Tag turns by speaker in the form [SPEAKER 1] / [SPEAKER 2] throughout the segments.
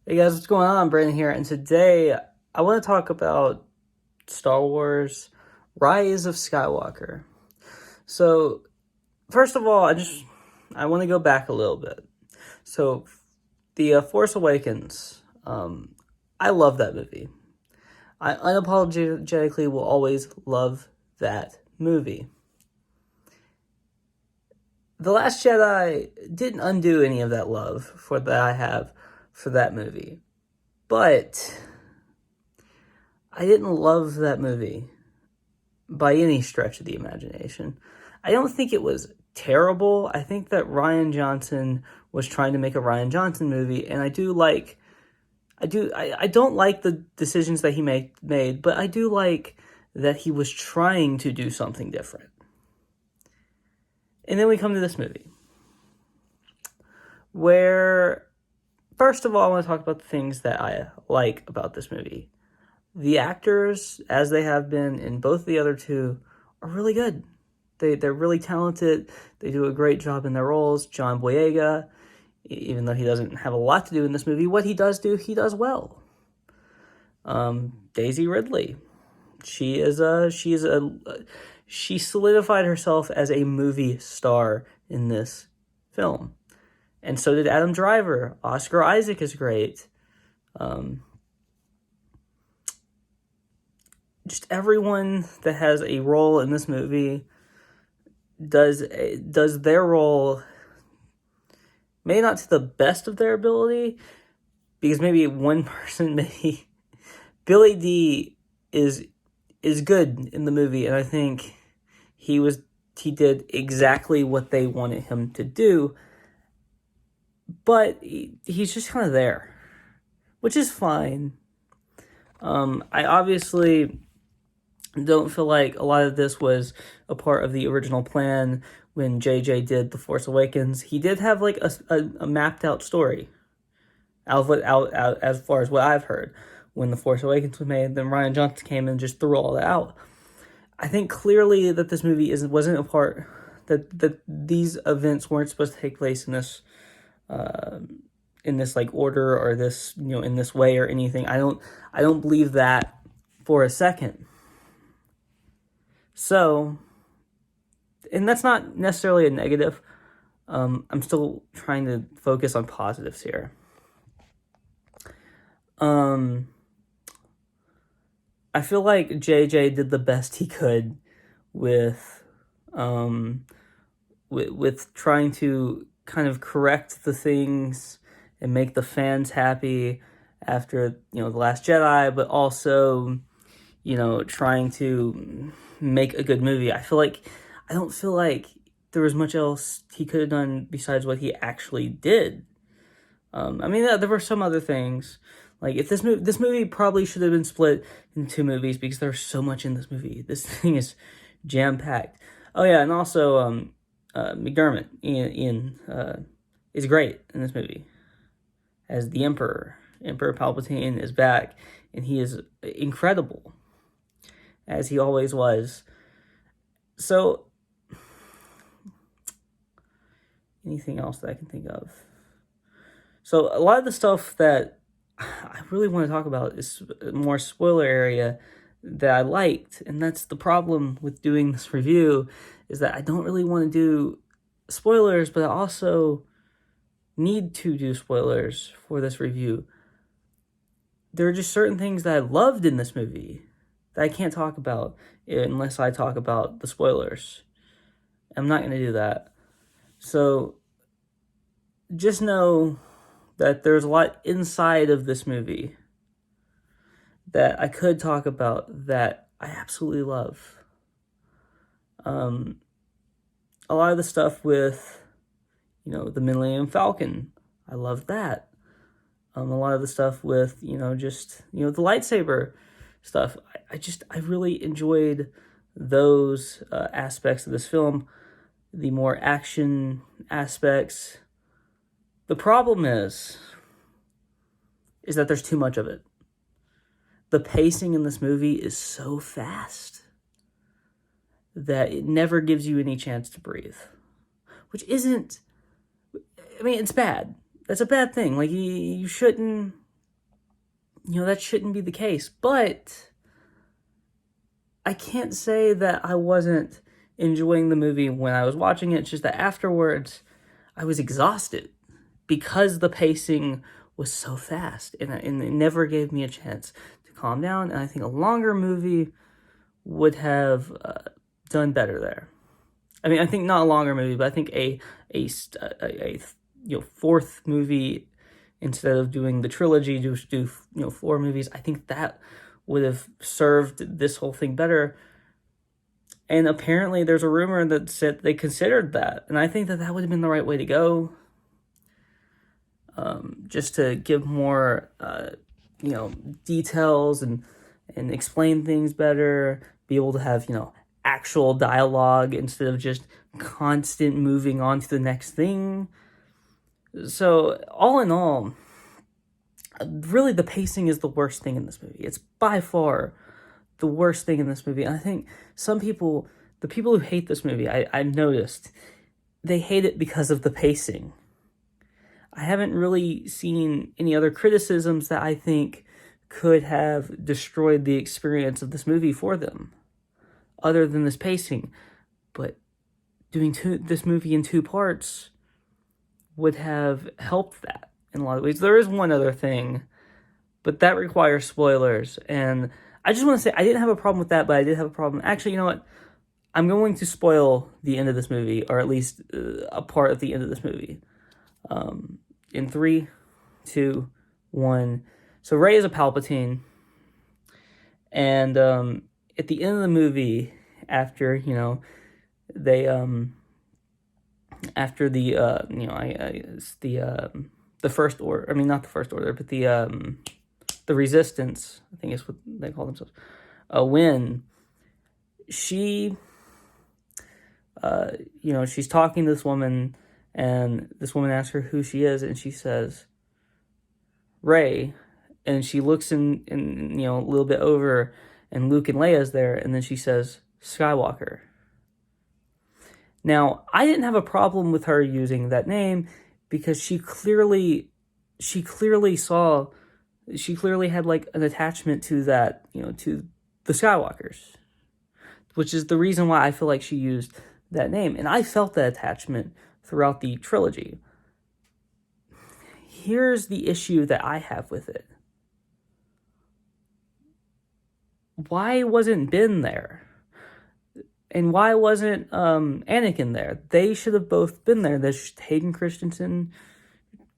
[SPEAKER 1] Hey guys, what's going on? Brandon here, and today I want to talk about Star Wars Rise of Skywalker. So, first of all, I want to go back a little bit. So, the Force Awakens, I love that movie. I unapologetically will always love that movie. The Last Jedi didn't undo any of that love that I have for that movie. But I didn't love that movie by any stretch of the imagination. I don't think it was terrible. I think that Rian Johnson was trying to make a Rian Johnson movie, and I don't like the decisions that he made, but I do like that he was trying to do something different. And then we come to this movie, where, first of all, I want to talk about the things that I like about this movie. The actors, as they have been in both the other two, are really good. They're really talented. They do a great job in their roles. John Boyega, even though he doesn't have a lot to do in this movie, what he does do, he does well. Daisy Ridley, she solidified herself as a movie star in this film, and so did Adam Driver. Oscar Isaac is great. Just everyone that has a role in this movie does their role, maybe not to the best of their ability, because maybe one person, maybe Billy D is good in the movie, and I think he did exactly what they wanted him to do, but he's just kind of there, which is fine. I obviously don't feel like a lot of this was a part of the original plan when JJ did The Force Awakens. He did have like a mapped out story out as far as what I've heard. When The Force Awakens was made, then Rian Johnson came and just threw all that out. I think clearly that this movie wasn't a part, that these events weren't supposed to take place in this like order, or this, in this way or anything. I don't believe that for a second. So, and that's not necessarily a negative. I'm still trying to focus on positives here. I feel like JJ did the best he could with trying to kind of correct the things and make the fans happy after, The Last Jedi, but also, trying to make a good movie. I don't feel like there was much else he could have done besides what he actually did. There were some other things. Like, if this movie probably should have been split in two movies, because there's so much in this movie. This thing is jam-packed. Oh yeah, and also McDermott, Ian is great in this movie as the Emperor. Emperor Palpatine is back, and he is incredible, as he always was. So, anything else that I can think of? So, a lot of the stuff that I really want to talk about is more spoiler area that I liked, and that's the problem with doing this review, is that I don't really want to do spoilers, but I also need to do spoilers for this review. There are just certain things that I loved in this movie that I can't talk about unless I talk about the spoilers. I'm not going to do that. So just know that there's a lot inside of this movie that I could talk about that I absolutely love. A lot of the stuff with, the Millennium Falcon, I love that. A lot of the stuff with, the lightsaber stuff, I really enjoyed those aspects of this film, the more action aspects. The problem is that there's too much of it. The pacing in this movie is so fast that it never gives you any chance to breathe. Which isn't, it's bad. That's a bad thing. Like, you shouldn't that shouldn't be the case. But I can't say that I wasn't enjoying the movie when I was watching it. It's just that afterwards, I was exhausted because the pacing was so fast, and it never gave me a chance to calm down. And I think a longer movie would have done better there. I mean, I think not a longer movie, but I think a fourth movie, instead of doing the trilogy, just do 4 movies. I think that would have served this whole thing better. And apparently there's a rumor that said they considered that, and I think that would have been the right way to go. Just to give more details and explain things better, be able to have actual dialogue instead of just constant moving on to the next thing. So all in all, really the pacing is the worst thing in this movie. It's by far the worst thing in this movie. And I think some people, the people who hate this movie, I've noticed, they hate it because of the pacing. I haven't really seen any other criticisms that I think could have destroyed the experience of this movie for them, other than this pacing. But doing this movie in 2 parts would have helped that in a lot of ways. There is one other thing, but that requires spoilers. And I just want to say, I didn't have a problem with that, but I did have a problem. Actually, you know what? I'm going to spoil the end of this movie, or at least a part of the end of this movie. In 3, 2, 1. So Rey is a Palpatine, and at the end of the movie, after they after the the First Order. I mean, not the First Order, but the Resistance, I think is what they call themselves. When she, she's talking to this woman, and this woman asks her who she is, and she says, Rey, and she looks in a little bit over, and Luke and Leia's there, and then she says, Skywalker. Now, I didn't have a problem with her using that name, because she clearly had like an attachment to that, to the Skywalkers, which is the reason why I feel like she used that name. And I felt that attachment throughout the trilogy. Here's the issue that I have with it. Why wasn't Ben there? And why wasn't Anakin there? They should have both been there. Hayden Christensen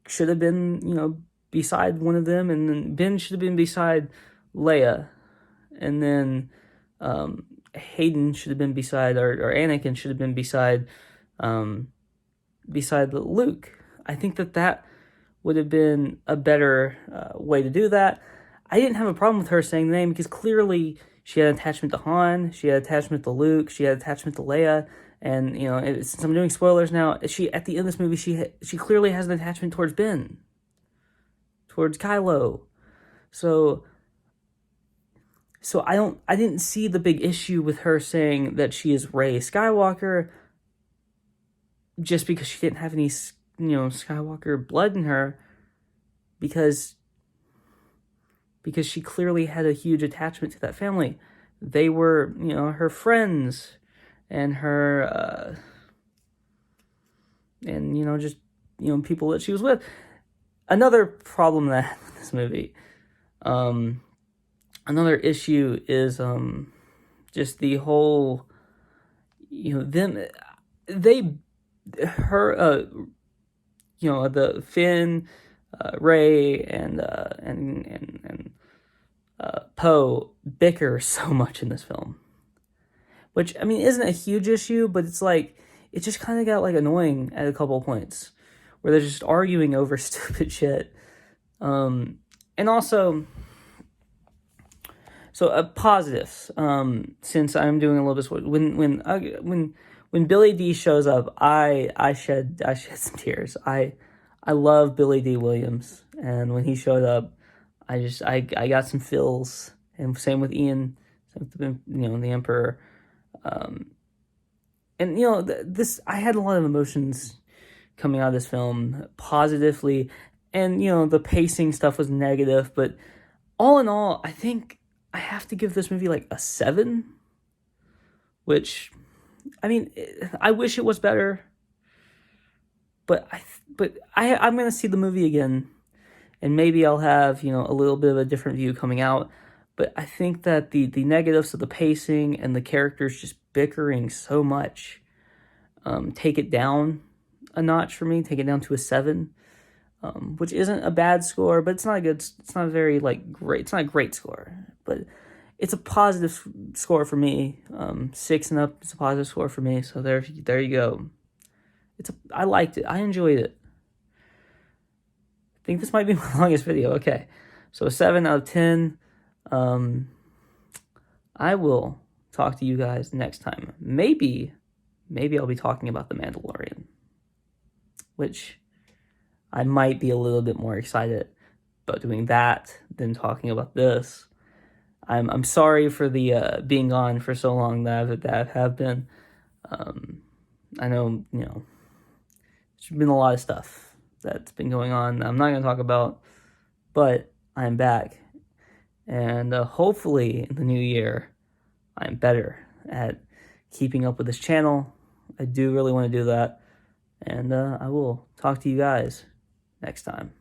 [SPEAKER 1] should have been, beside one of them, and then Ben should have been beside Leia, and then Hayden should have been beside, or Anakin should have been beside Luke. I think that would have been a better way to do that. I didn't have a problem with her saying the name, because clearly she had an attachment to Han, she had an attachment to Luke, she had an attachment to Leia, and since I'm doing spoilers now, she at the end of this movie she clearly has an attachment towards Ben, towards Kylo. So I didn't see the big issue with her saying that she is Rey Skywalker, just because she didn't have any Skywalker blood in her, because she clearly had a huge attachment to that family. They were, her friends, and her, and, just, people that she was with. Another problem that I had with this movie, another issue is, just the whole, the Finn, Rey, and Poe bicker so much in this film, which, I mean, isn't a huge issue, but it's like, it just kind of got like annoying at a couple of points where they're just arguing over stupid shit. And also, so positives, since I'm doing a little bit, when Billy D shows up, I shed some tears. I love Billy D. Williams, and when he showed up, I got some feels, and same with Ian, the Emperor, and this, I had a lot of emotions coming out of this film, positively, and the pacing stuff was negative, but all in all, I think I have to give this movie like a 7, which, I mean, I wish it was better, but I'm gonna see the movie again, and maybe I'll have, you know, a little bit of a different view coming out. But I think that the negatives of the pacing and the characters just bickering so much take it down a notch for me, take it down to a 7, which isn't a bad score, but it's not a good, it's not a very, like, great, it's not a great score, but it's a positive score for me. 6 and up is a positive score for me, so there you go. I liked it, I enjoyed it. I think this might be my longest video. Okay, so a 7 out of 10. I will talk to you guys next time. Maybe I'll be talking about The Mandalorian, which I might be a little bit more excited about doing that than talking about this. I'm sorry for the being gone for so long that I have been. I know, you know, there's been a lot of stuff that's been going on that I'm not going to talk about, but I'm back. And hopefully in the new year, I'm better at keeping up with this channel. I do really want to do that. And I will talk to you guys next time.